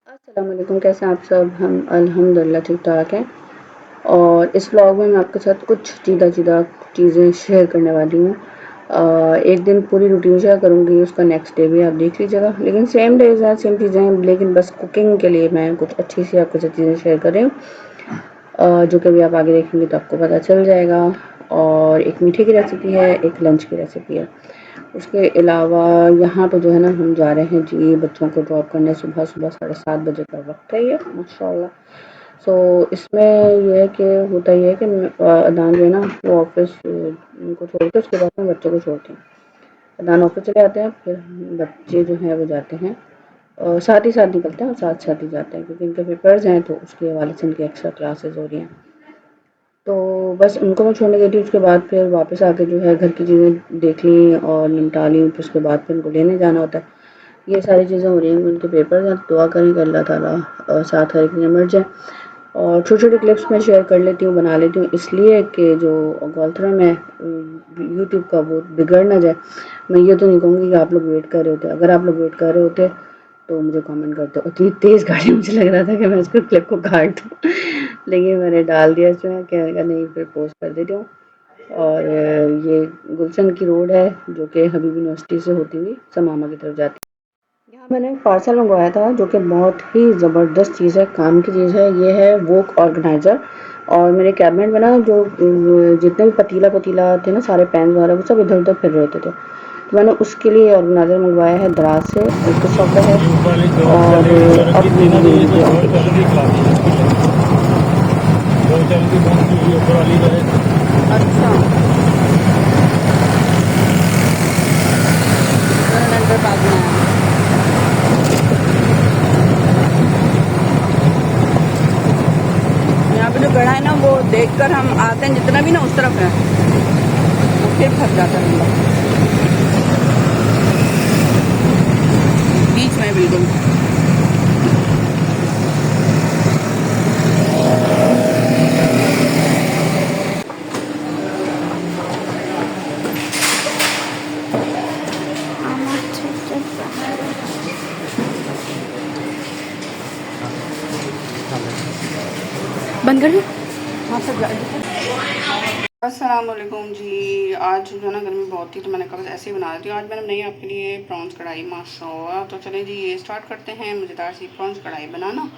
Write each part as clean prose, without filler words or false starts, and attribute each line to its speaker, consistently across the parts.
Speaker 1: अस्सलाम वालेकुम, कैसे हैं आप सब? हम अल्हम्दुलिल्लाह ठीक-ठाक हैं। और इस व्लॉग में मैं आपके साथ कुछ सीधा-सीधा चीज़ें शेयर करने वाली हूँ। एक दिन पूरी रूटीन शेयर करूँगी, उसका नेक्स्ट डे भी आप देख लीजिएगा। लेकिन सेम डेज़ हैं, सेम चीज़ें हैं, लेकिन बस कुकिंग के लिए मैं कुछ अच्छी सी आपके साथ चीज़ें शेयर कर रही हूँ, जो कभी आप आगे देखेंगे तो आपको पता चल जाएगा। और एक मीठे की रेसिपी है, एक लंच की रेसिपी है। उसके अलावा यहाँ पे जो है ना, हम जा रहे हैं जी बच्चों को ड्रॉप करने। सुबह-सुबह 7:30 बजे का वक़्त है ये, माशाल्लाह। सो इसमें ये है कि होता ये है कि अदनान जो है ना, वो ऑफ़िस को छोड़ के उसके बाद में बच्चों को छोड़ती हूँ। अदनान ऑफ़िस चले जाते हैं, फिर बच्चे जो हैं वो जाते हैं, साथ ही साथ निकलते हैं और साथ-साथ ही जाते हैं, क्योंकि इनके पेपर्स हैं तो उसके हवाले से इनकी एक्स्ट्रा क्लासेस हो रही हैं। तो बस उनको मैं छोड़ने गई थी, उसके बाद फिर वापस आके जो है घर की चीज़ें देख ली और निपटा ली। फिर उसके बाद फिर उनको लेने जाना होता है। ये सारी चीज़ें हो रही हैं, उनके पेपर हैं। दुआ करें कि अल्लाह ताला साथ हर एक में मिट जाए। और छोटे-छोटे क्लिप्स मैं शेयर कर लेती हूँ, बना लेती हूँ, इसलिए कि जो एल्गोरिथम है यूट्यूब का, वो बिगड़ ना जाए। मैं ये तो नहीं कहूँगी कि आप लोग वेट कर रहे होते। अगर आप लोग वेट कर रहे होते तो मुझे कमेंट करते। इतनी तेज़ गाड़ी मुझे लग रहा था कि मैं उसको क्लिप को काट दूँ लेकिन मैंने डाल दिया इसमें कि मैंने कहा नहीं, फिर पोस्ट कर देती हूँ। और ये गुलशन की रोड है, जो कि हबीब यूनिवर्सिटी से होती हुई समामा की तरफ जाती है। यहाँ मैंने पार्सल मंगवाया था, जो कि बहुत ही ज़बरदस्त चीज़ है, काम की चीज़ है। ये है वोक ऑर्गेनाइज़र। और मेरे कैबिनेट में ना जो जितने भी पतीला थे ना, सारे पैन वगैरह वो सब इधर-उधर फिर रहे होते थे। तो मैंने उसके लिए ऑर्गेनाइज़र मंगवाया है दराज से, 2100 का है। और अब ये वीडियो आपको अच्छा सिलेंडर बाद में आया। यहाँ पे जो गड़ा है ना, वो देखकर हम आते हैं जितना भी ना उस तरफ है, वो फिर फंस जाता है हम बीच में बिल्कुल। बंद कर दो। हाँ सब अस्सलाम वालेकुम जी। आज जो है ना गर्मी बहुत थी, तो मैंने कहा ऐसे ही बना देती हूँ। आज मैंने बनाई आपके लिए प्रॉन्स कढ़ाई, माशाल्लाह। तो चलें जी, ये स्टार्ट करते हैं मज़ेदार सी प्रॉन्स कढ़ाई बनाना,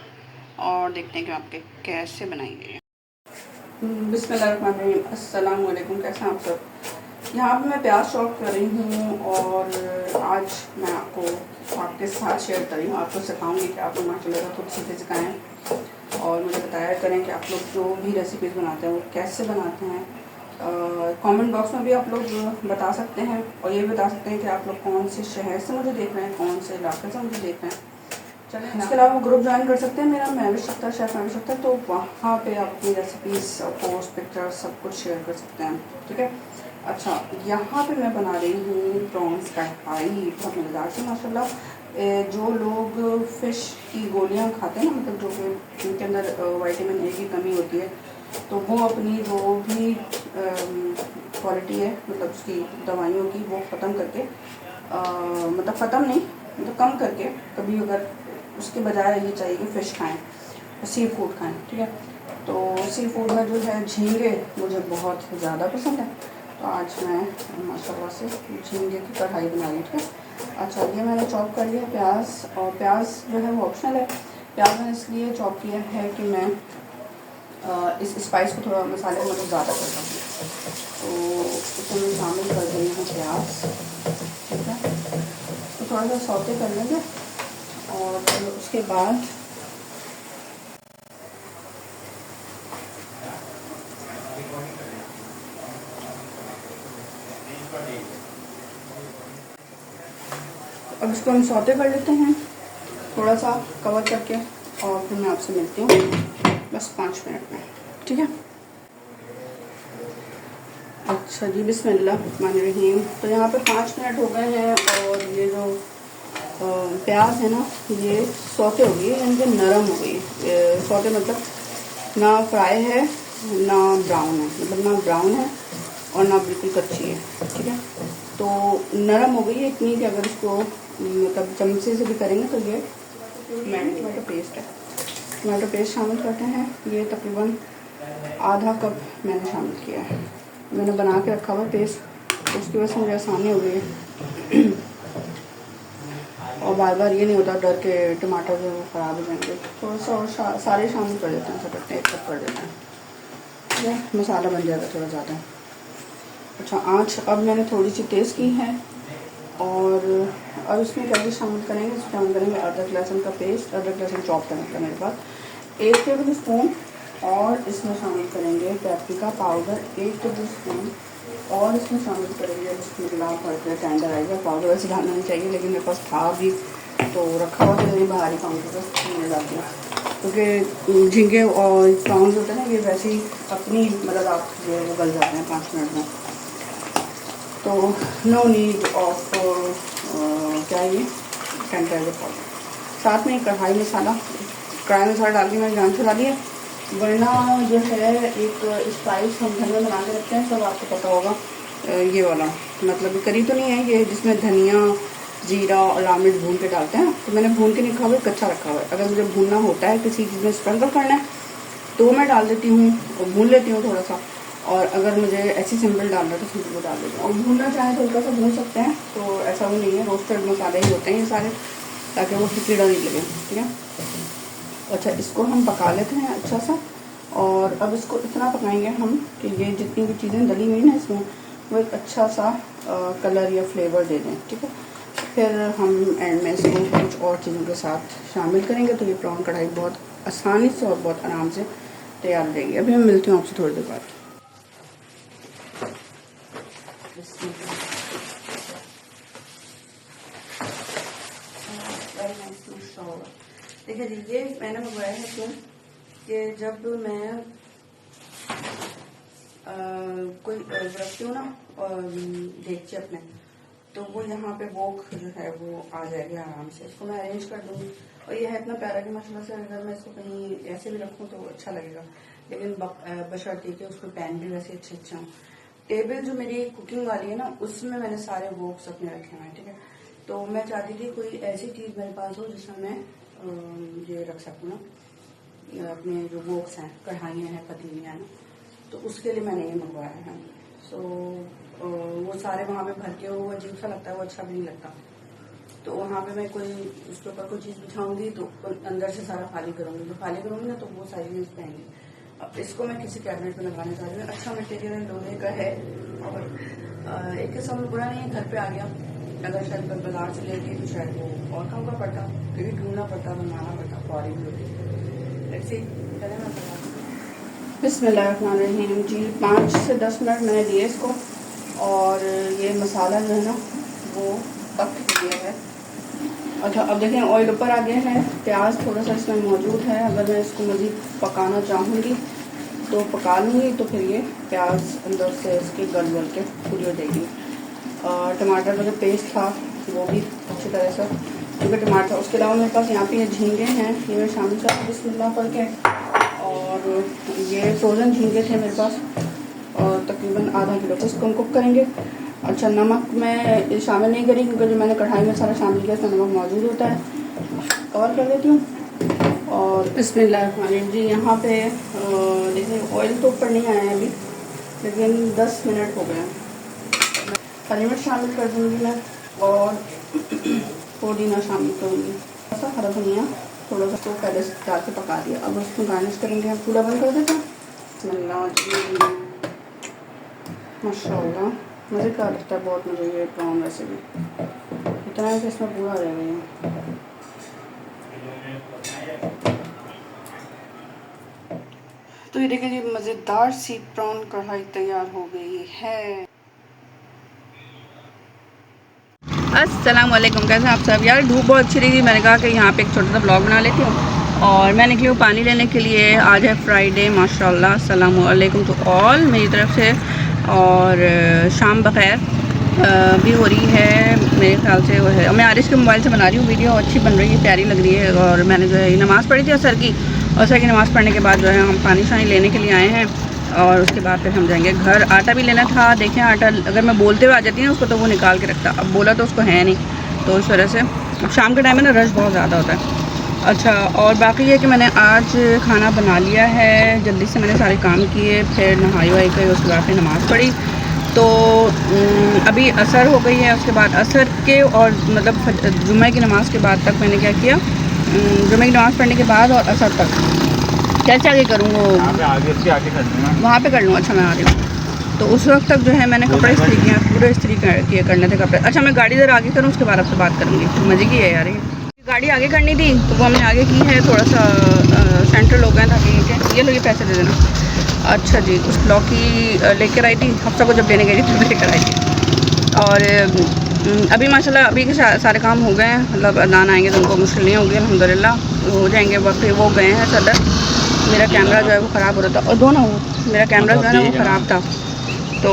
Speaker 1: और देखते हैं कि आपके कैसे बनाएंगे। बिस्मिल्लाहिर्रहमानिर्रहीम। अस्सलाम वालेकुम, कैसे हैं आप सब? यहाँ पे मैं प्याज चॉप कर रही हूँ, और आज मैं आपके साथ शेयर कर रही हूँ। आपको सिखाऊंगी कि आप लोग माशाल्लाह खुद सीखे सिखाएँ, और मुझे बताया करें कि आप लोग जो भी रेसिपीज़ बनाते हैं वो कैसे बनाते हैं। कमेंट बॉक्स में भी आप लोग बता सकते हैं, और ये भी बता सकते हैं कि आप लोग कौन से शहर से मुझे देख रहे हैं, कौन से इलाके से मुझे देख रहे हैं। चलिए, इसके अलावा ग्रुप ज्वाइन कर सकते हैं मेरा, मैं भी सकता शेफ मैं भी सकता, तो वहाँ पे आप अपनी रेसिपीज़, पोस्ट, पिक्चर सब कुछ शेयर कर सकते हैं। ठीक है। अच्छा, यहाँ पे मैं बना रही हूँ प्रॉन्स कढ़ाई, बहुत मज़ेदार सी माशाल्लाह। जो लोग फ़िश की गोलियाँ खाते हैं ना, मतलब जो कि उनके अंदर विटामिन ए की कमी होती है, तो वो अपनी जो भी क्वालिटी है, मतलब उसकी दवाइयों की, वो ख़त्म करके, मतलब ख़त्म नहीं, मतलब कम करके, कभी अगर उसके बजाय ये चाहिए कि फ़िश खाएँ, सी फूड खाएँ। ठीक है। तो सी फूड में जो है झींगे मुझे बहुत ज़्यादा पसंद है, तो आज मैं माशाल्लाह से झींगे की कढ़ाई बना रही हूँ। ठीक है। अच्छा, ये मैंने चॉप कर लिया प्याज, और प्याज जो है वो ऑप्शनल है। प्याज मैंने इसलिए चॉप किया है कि मैं इस स्पाइस को थोड़ा, मसाले को मतलब ज़्यादा करता हूँ, तो उसमें मैं शामिल कर रही हूँ प्याज। ठीक है। तो थोड़ा सा सौते कर लेंगे, और उसके बाद अब इसको हम सौते कर लेते हैं थोड़ा सा कवर करके, और फिर मैं आपसे मिलती हूँ बस 5 मिनट में। ठीक है। अच्छा जी, बिस्मिल्लाहिर्रहमानिर्रहीम। तो यहाँ पे 5 मिनट हो गए हैं, और ये जो प्याज है ना, ये सौते हो गई, यानी कि नरम हो गई। सौते मतलब ना फ्राई है ना ब्राउन है, मतलब ना ब्राउन है और ना बिल्कुल कच्ची है। ठीक है। तो नरम हो गई है इतनी कि अगर इसको मतलब चमचे से भी करेंगे तो ये
Speaker 2: टमाटो पेस्ट है। टमाटो पेस्ट शामिल करते हैं। ये तकरीबन आधा कप मैंने शामिल किया है। मैंने बना के रखा हुआ पेस्ट, तो उसकी वजह से मुझे आसानी हो गई है और बार बार ये नहीं होता डर के टमाटर जो ख़राब हो जाएंगे। थोड़ा सा और सारे शामिल कर देते हैं, सब एक कप कर देते हैं, ठीक है। मसाला बन जाएगा थोड़ा ज़्यादा। अच्छा, आँच अब मैंने थोड़ी सी तेज़ की है और अब इसमें क्या चीज़ शामिल करेंगे, इसमें शामिल करेंगे अदरक लहसुन का पेस्ट। अदरक लहसुन चॉप करने का मेरे पास 1 टेबल स्पून, और इसमें शामिल करेंगे पेपरिका पाउडर 1 टेबल स्पून, और इसमें शामिल करेंगे बिस्मिल्लाह पड़कर टेंडराइज़र पाउडर। वैसे डालना नहीं चाहिए लेकिन मेरे पास था भी तो रखा हुआ, तो बाहर ही काउंटर पर मिल जाती है, क्योंकि झींगे और प्रॉन्स होते हैं ना, ये वैसे ही अपनी मतलब आप जो है वो गल जाते हैं 5 मिनट में, तो नो नीड ऑफ क्या ये टेंडराइज़र पाउडर। साथ में कढ़ाई मसाला डाल के मैंने जान चला दिया, वरना जो है एक स्पाइस हम घर में बना के रखते हैं, सब आपको पता होगा, ये वाला मतलब करी तो नहीं है ये, जिसमें धनिया जीरा और लाल मिर्च भून के डालते हैं। तो मैंने भून के नहीं रखा हुआ, कच्चा रखा हुआ है। अगर मुझे भूनना होता है किसी चीज़ में स्प्रिंकल करना है तो मैं डाल देती हूँ और भून लेती हूँ थोड़ा सा, और अगर मुझे ऐसी सिंपल डालना है तो सिंपल को डाल देती हूँ। और भूनना चाहें तो हल्का सा भून सकते हैं, तो ऐसा वो नहीं है, रोस्टेड मसाले ही होते हैं ये सारे, ताकि वो कीड़ा नहीं लगे, ठीक है। अच्छा, इसको हम पका लेते हैं अच्छा सा, और अब इसको इतना पकाएंगे हम कि ये जितनी भी चीज़ें डली हुई ना इसमें, वो एक अच्छा सा कलर या फ्लेवर दे दें, ठीक है। फिर हम एंड में इसको कुछ और चीज़ों के साथ शामिल करेंगे, तो ये प्रॉन कढ़ाई बहुत आसानी से और बहुत आराम से तैयार हो जाएगी। अभी मैं मिलती हूँ आपसे थोड़ी देर बाद। देखिए जी, ये मैंने मंगवाया है क्यों कि जब मैं कोई रखती हूँ ना देखिए अपने, तो वो यहाँ पे वोक जो है वो आ जाएगी आराम से। इसको मैं अरेंज कर दूँगी, और ये है इतना प्यारा कि माशाल्लाह से अगर मैं इसको कहीं ऐसे भी रखूँ तो अच्छा लगेगा, लेकिन बशर्ते कि उसको पैन भी वैसे अच्छे हों। टेबल जो मेरी कुकिंग वाली है ना, उसमें मैंने सारे वोक्स अपने रखे हुए हैं, ठीक है। तो मैं चाहती थी कोई ऐसी चीज़ मेरे पास हो जिसमें मैं ये रख सकूँ ना, अपने जो वोक्स हैं, कढ़ाइयाँ हैं, पतीलियाँ हैं, तो उसके लिए मैंने ये मंगवाया है। सो वो सारे वहाँ पे भर के वो अजीब सा लगता है, वो अच्छा भी नहीं लगता। तो वहाँ पे मैं कोई उसके ऊपर कोई चीज़ बिछाऊंगी तो अंदर से सारा खाली करूँगी, तो खाली करूँगी ना तो वो सारी चीज़ पहनगी। अब इसको मैं किसी कैबिनेट में लगाने चाह रही हूँ। अच्छा मटेरियल लोहे का है, और एक किस्म में बुरा नहीं है, घर पे आ गया। अगर शायद बाजार से लेती तो शायद वो और कम का पड़ता, क्योंकि ढूंढना पड़ता, बनवाना पड़ता, फौरी भी होती। बिस्मिल्लाहिर्रहमानिर्रहीम जी। 5 से 10 मिनट मैंने दिए इसको, और ये मसाला जो है ना वो पक गया है। अच्छा, अब देखें ऑयल ऊपर आ गया है, प्याज थोड़ा सा इसमें मौजूद है। अगर मैं इसको मज़ीद पकाना चाहूँगी तो पका लूँगी, तो फिर ये प्याज अंदर से इसके गल के पूरी हो जाएगी। टमाटर का जो पेस्ट था वो भी अच्छी तरह से, क्योंकि टमाटर, उसके अलावा मेरे पास यहाँ पे ये झींगे हैं, ये मैं शामिल कर बिस्मिल्लाह पढ़ के, और ये फ्रोज़न झींगे थे मेरे पास, और तकरीबन आधा किलो, तो इसको हम कुक करेंगे। अच्छा, नमक मैं शामिल नहीं करी, क्योंकि जो मैंने कढ़ाई में सारा शामिल किया उसमें नमक मौजूद होता है। कवर कर देती हूँ, और बिस्मिल्लाह जी। यहाँ पे देखिए ऑयल तो ऊपर नहीं आया है अभी, लेकिन 10 मिनट हो गए। हरी मिर्च शामिल कर दूँगी मैं, और पुदीना शामिल करूँगी, थोड़ा सा हरा धनिया, थोड़ा सा तो पहले से डाल के पका दिया। अब उसको गार्निश करेंगे हम। पूरा बंद कर देते हैं। माशाल्लाह मज़े का लगता है बहुत मुझे ये प्रॉन, वैसे भी इतना है कि इसमें पूरा आ जाएगा ये। तो ये देखिए जी, मज़ेदार सी प्रॉन कढ़ाई तैयार हो गई है। अस्सलाम वालेकुम, कैसे आप सब। यार धूप बहुत अच्छी रही थी, मैंने कहा कि यहाँ पे एक छोटा सा ब्लॉग बना लेती हूँ, और मैं निकली हूँ पानी लेने के लिए। आज है फ्राइडे, माशाल्लाह, अस्सलाम वालेकुम टू ऑल मेरी तरफ से, और शाम बखैर भी हो रही है मेरे ख्याल से। वो है, मैं आरिश के मोबाइल से बना रही हूँ वीडियो, अच्छी बन रही है, प्यारी लग रही है। और मैंने जो है नमाज़ पढ़ी थी असर की, असर की नमाज़ पढ़ने के बाद जो है हम पानी शानी लेने के लिए आए हैं, और उसके बाद फिर हम जाएंगे घर। आटा भी लेना था, देखें आटा अगर मैं बोलते हुए आ जाती ना उसको, तो वो निकाल के रखता, अब बोला तो उसको है नहीं, तो इस वजह से अब शाम के टाइम में ना रश बहुत ज़्यादा होता है, अच्छा, और बाकी ये कि मैंने आज खाना बना लिया है, जल्दी से मैंने सारे काम किए, फिर नहाई वहाई के उसके बाद फिर नमाज़ पढ़ी। तो अभी असर हो गई है, उसके बाद असर के और मतलब जुम्मे की नमाज़ के बाद तक मैंने क्या किया, जुम्मे की नमाज़ पढ़ने के बाद और असर तक कैसे आगे करूँ वो वहाँ पे कर लूँ। अच्छा, मैं आ रही हूँ। तो उस वक्त तक जो है मैंने कपड़े इस्त्री किए, पूरे इस्त्री किए करने थे कपड़े। अच्छा, मैं गाड़ी ज़रा आगे करूँ, उसके बाद आपसे बात करूँगी। मज़े की है यार ये। गाड़ी आगे करनी थी तो वो हमने आगे की है, थोड़ा सा सेंट्रल हो गया ताकि ये लो, ये पैसे दे देना। अच्छा जी, उस लौकी लेकर आई थी, हफ्सा को जब देने गई थी तब लेकर आई थी। और अभी माशाल्लाह अभी के सारे काम हो गए हैं, मतलब अदनान आएंगे तो उनको मुश्किल नहीं होगी, अल्हम्दुलिल्लाह हो जाएंगे। वक्त वो गए हैं सदर, मेरा कैमरा जो है वो ख़राब हो रहा था, और दोनों मेरा कैमरा जो है ना वो ख़राब था, तो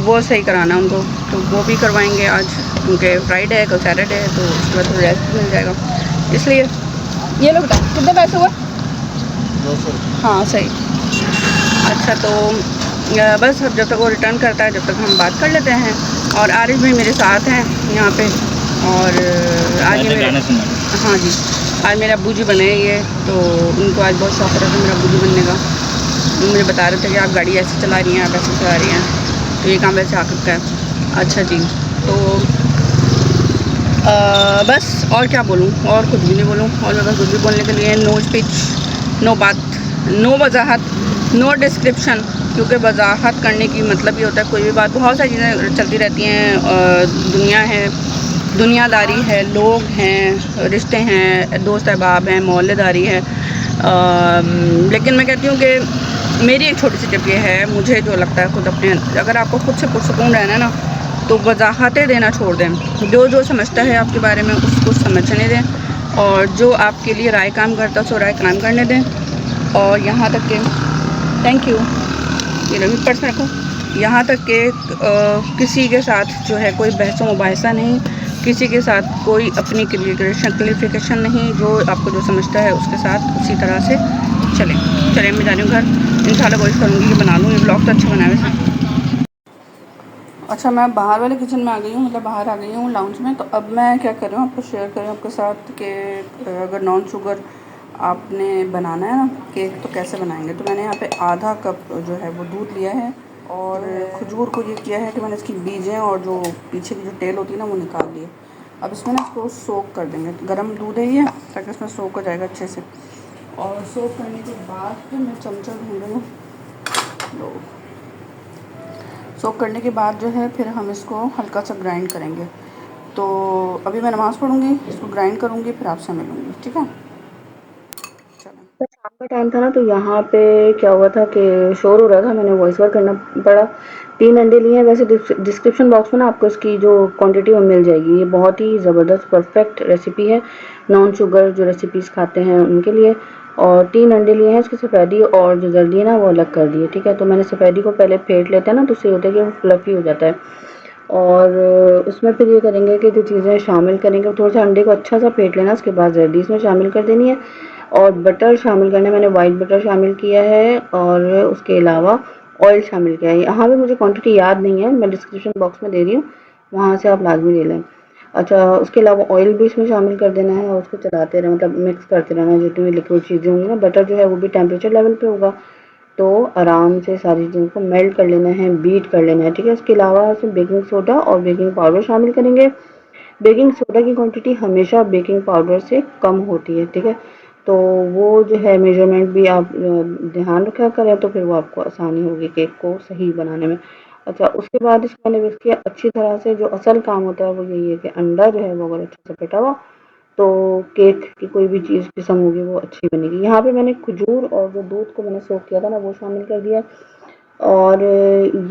Speaker 2: वो सही कराना उनको, तो वो भी करवाएंगे आज, क्योंकि फ्राइडे है, कल सैटरडे है, तो उसके बाद थोड़ा रेस्ट मिल जाएगा, इसलिए। ये लो बेटा, कितने पैसे हुए? 200। हाँ सही। अच्छा, तो बस अब जब तक वो रिटर्न करता है जब तक हम बात कर लेते हैं। और आरिफ भी मेरे साथ हैं यहाँ पे, और आज ये मेरे, हाँ जी, आज मेरे अब्बू जी बने ये, तो उनको आज बहुत शौक रहा था मेरा अब्बू जी बनने का। मुझे बता रहे थे कि आप गाड़ी ऐसे चला रही हैं, आप ऐसे चला रही हैं, तो ये काम वैसे आकिब का है। अच्छा जी, तो बस और क्या बोलूँ, और कुछ भी नहीं बोलूँ, और मेरे पास कुछ भी बोलने के लिए नो स्पीच, नो बात, नो वजाहत, नो डिस्क्रिप्शन, क्योंकि वजाहत करने की मतलब ये होता है कोई भी बात, बहुत सारी चीज़ें चलती रहती हैं, दुनिया है, दुनियादारी है, लोग हैं, रिश्ते हैं, दोस्त अहबाब हैं, मोहल्लेदारी है, लेकिन मैं कहती हूँ कि मेरी एक छोटी सी टिप ये है, मुझे जो लगता है खुद अपने, अगर आपको खुद से पुरसकून रहना है ना, तो वजाहतें देना छोड़ दें, जो जो समझता है आपके बारे में उसको समझने दें, और जो आपके लिए राय काम करता है उसको राय काम करने दें। और यहाँ तक के, थैंक यू, ये लो पर्स में रखो, यहाँ तक कि किसी के साथ जो है कोई बहस मुबाहिसा नहीं, किसी के साथ कोई अपनी क्लियरिफिकेशन नहीं, जो आपको जो समझता है उसके साथ उसी तरह से चलें। चलें, मैं जा रही हूँ घर, इंशाल्लाह कोशिश करूँगी कि बना लूँ, ये ब्लॉग तो अच्छा बना है वैसे। अच्छा, मैं बाहर वाले किचन में आ गई हूँ, मतलब बाहर आ गई हूँ लाउंज में। तो अब मैं क्या कर रही हूँ आपको शेयर कर रही हूँ आपके साथ कि अगर नॉन शुगर आपने बनाना है ना केक तो कैसे बनाएंगे। तो मैंने यहाँ पे आधा कप जो है वो दूध लिया है, और खजूर को ये किया है कि मैंने इसकी बीजें और जो पीछे की जो टेल होती है ना वो निकाल दी है। अब इसमें ना इसको सोक कर देंगे, गर्म दूध है ये, ताकि इसमें सोक हो जाएगा अच्छे से। और सोक करने के बाद फिर मैं चमचा ढूंढ रही हूँ, सोक करने के बाद जो है फिर हम इसको हल्का सा ग्राइंड करेंगे। तो अभी मैं नमाज़ पढ़ूँगी, इसको ग्राइंड करूँगी, फिर आपसे मिलूँगी, ठीक है? चलें।
Speaker 1: तो शाम का टाइम था ना, तो यहाँ पे क्या हुआ था कि शोर हो रहा था, मैंने वॉइस ओवर करना पड़ा। 3 अंडे लिए हैं, वैसे डिस्क्रिप्शन बॉक्स में ना आपको इसकी जो क्वांटिटी वो मिल जाएगी। ये बहुत ही ज़बरदस्त परफेक्ट रेसिपी है नॉन शुगर जो रेसिपीज़ खाते हैं उनके लिए। और 3 अंडे लिए हैं, इसकी सफ़ेदी और जो जर्दी है ना वो अलग कर दी है, ठीक है? तो मैंने सफ़ेदी को पहले फेंट लेते हैं ना, तो उससे होता है कि वो फ्लफ़ी हो जाता है। और उसमें फिर ये करेंगे कि जो चीज़ें शामिल करेंगे, थोड़ा सा अंडे को अच्छा सा फेंट लेना, उसके बाद जर्दी इसमें शामिल कर देनी है, और बटर शामिल करना है। मैंने वाइट बटर शामिल किया है, और उसके अलावा ऑयल शामिल किया है। यहाँ पे मुझे क्वांटिटी याद नहीं है, मैं डिस्क्रिप्शन बॉक्स में दे रही हूँ, वहाँ से आप लाजमी ले लें। अच्छा, उसके अलावा ऑयल भी इसमें शामिल कर देना है, और उसको चलाते रहना, मतलब मिक्स करते रहना, जितनी भी लिक्विड चीज़ें होंगी ना, बटर जो है वो भी टेम्परेचर लेवल पे होगा, तो आराम से सारी चीज़ों को मेल्ट कर लेना है, बीट कर लेना है, ठीक है? इसके अलावा इसमें बेकिंग सोडा और बेकिंग पाउडर शामिल करेंगे। बेकिंग सोडा की क्वांटिटी हमेशा बेकिंग पाउडर से कम होती है, ठीक है? तो वो जो है मेजरमेंट भी आप ध्यान रखा करें, तो फिर वो आपको आसानी होगी केक को सही बनाने में। अच्छा, उसके बाद इसको मैंने मिक्स किया अच्छी तरह से। जो असल काम होता है वो यही है कि अंडा जो है वो अगर अच्छे से फेंटा हुआ, तो केक की कोई भी चीज़ किस्म होगी वो अच्छी बनेगी। यहाँ पे मैंने खजूर और जो दूध को मैंने सोक किया था ना वो शामिल कर दिया। और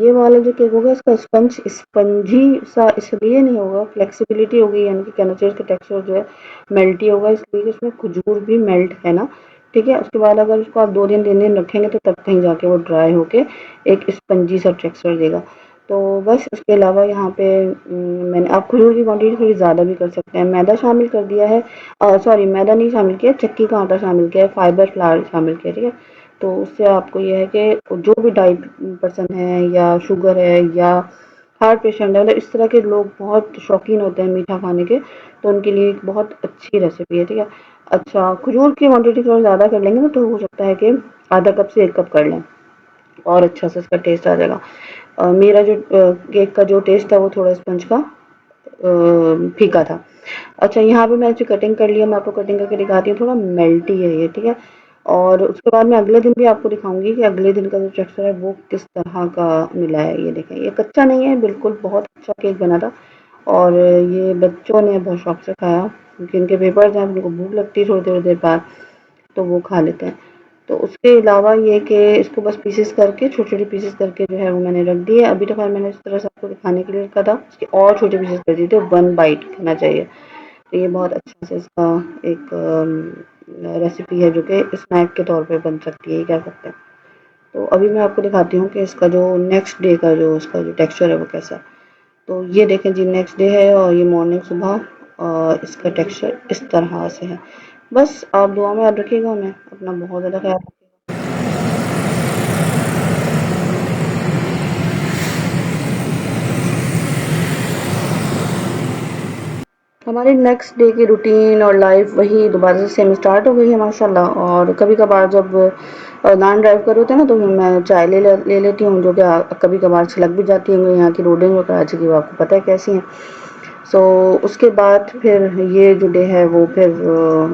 Speaker 1: ये वाला जो केक होगा इसका स्पंजी सा इसलिए नहीं होगा, फ्लेक्सिबिलिटी होगी, यानी कि कहना चाहिए इसका टेक्सचर जो है मेल्टी होगा, इसलिए कि इसमें खजूर भी मेल्ट है ना, ठीक है? उसके बाद अगर इसको आप 2 दिन 3 दिन रखेंगे तो तब कहीं जाके वो ड्राई होके एक स्पंजी सा टेक्सचर देगा। तो बस इसके अलावा यहाँ पे मैंने, आप खजूर की क्वांटिटी थोड़ी ज़्यादा भी कर सकते हैं। मैदा शामिल कर दिया है, सॉरी मैदा नहीं शामिल किया, चक्की का आटा शामिल किया है, फाइबर फ्लावर शामिल किया, ठीक है? तो उससे आपको ये है कि जो भी डाइट पर्सन है या शुगर है या हार्ट पेशेंट है, मतलब इस तरह के लोग बहुत शौकीन होते हैं मीठा खाने के, तो उनके लिए एक बहुत अच्छी रेसिपी है, ठीक है? अच्छा, खजूर की क्वांटिटी थोड़ा ज़्यादा कर लेंगे ना तो हो सकता है कि आधा कप से 1 कप कर लें और अच्छा से इसका टेस्ट आ जाएगा। मेरा जो केक का जो टेस्ट था वो थोड़ा स्पंज का फीका था। अच्छा, यहाँ पे मैंने इसे कटिंग कर लिया, मैं आपको कटिंग करके दिखाती हूँ, थोड़ा मेल्टी है ये, ठीक है? और उसके बाद मैं अगले दिन भी आपको दिखाऊँगी कि अगले दिन का जो टेक्सचर है वो किस तरह का मिला है। ये देखें, ये कच्चा नहीं है बिल्कुल, बहुत अच्छा केक बना था और ये बच्चों ने बहुत शौक से खाया क्योंकि इनके पेपर्स हैं, उनको भूख लगती है थोड़ी-थोड़ी देर बाद, तो वो खा लेते हैं। तो उसके अलावा ये कि इसको बस पीसेस करके छोटे-छोटे पीसेस करके जो है वो मैंने रख दिए। अभी तक मैंने इस तरह से आपको दिखाने के लिए रखा था, इसके और छोटे पीसेस कर दिए थे, 1 बाइट खाना चाहिए। तो ये बहुत अच्छा से इसका एक रेसिपी है जो कि स्नैक के तौर पे बन सकती है, ये कह सकते हैं। तो अभी मैं आपको दिखाती हूँ कि इसका जो नेक्स्ट डे का जो इसका जो टेक्सचर है वो कैसा है। तो ये देखें जी, नेक्स्ट डे है और ये मॉर्निंग सुबह इसका टेक्सचर इस तरह से है। बस आप दुआ में याद रखिएगा हमें, अपना बहुत ज़्यादा ख्याल रखिएगा। हमारी नेक्स्ट डे की रूटीन और लाइफ वही दोबारा से सेम स्टार्ट हो गई है माशाल्लाह। और कभी कभार जब लॉन्ग ड्राइव कर होते हैं ना तो मैं चाय ले लेती हूँ जो कि कभी कभार छलक भी जाती है। यहाँ की रोडें जो कराची की वो आपको पता है कैसी हैं। सो उसके बाद फिर ये जो डे है वो फिर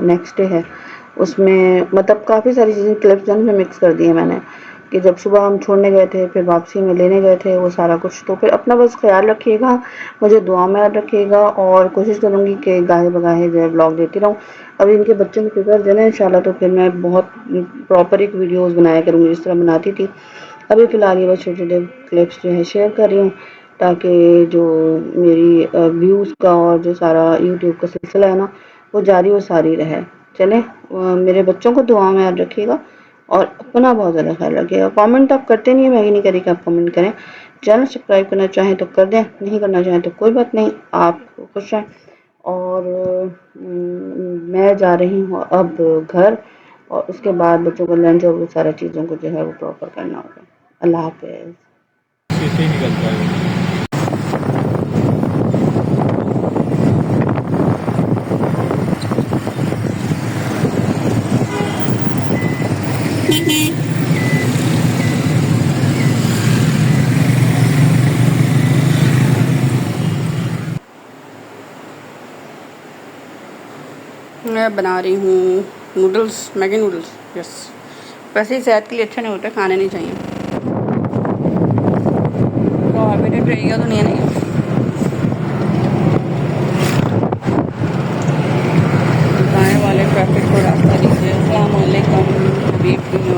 Speaker 1: नेक्स्ट डे है, उसमें मतलब काफ़ी सारी चीज़ें क्लिप्स जो है ना मिक्स कर दी है मैंने कि जब सुबह हम छोड़ने गए थे फिर वापसी में लेने गए थे वो सारा कुछ। तो फिर अपना बस ख्याल रखिएगा, मुझे दुआ में याद रखिएगा और कोशिश करूँगी कि गाहे बगाहे जो है ब्लॉग देती रहूँ। अभी इनके बच्चों के पेपर जो है ना इंशाल्लाह तो फिर मैं बहुत प्रॉपर एक वीडियोज़ बनाया करूँगी जिस तरह बनाती थी। अभी फ़िलहाल ये बस छोटे-छोटे क्लिप्स जो है शेयर कर रही हूँ ताकि जो मेरी व्यूज़ का और जो सारा यूट्यूब का सिलसिला है ना वो जारी और सारी रहे। चलें, मेरे बच्चों को दुआ में याद रखिएगा और अपना बहुत ज़्यादा ख्याल रखिएगा। कमेंट आप करते नहीं हैं, मैं ये नहीं कह रही कि आप कमेंट करें। चैनल सब्सक्राइब करना चाहें तो कर दें, नहीं करना चाहें तो कोई बात नहीं, आप खुश रहें। और मैं जा रही हूँ अब घर और उसके बाद बच्चों को लंच और वो सारा चीज़ों को जो है वो प्रॉपर करना होगा। अल्लाह हाफ़िज़।
Speaker 3: कैसे ही निकलता है।
Speaker 2: मैं बना रही हूँ नूडल्स, मैगी नूडल्स। यस, वैसे ही सेहत के लिए अच्छे नहीं होते, खाने नहीं चाहिए। कार्बोहाइड्रेट रहेगा तो नहीं है। गाय वाले ट्रैफिक को रास्ता दीजिए। अस्सलाम वालेकुम।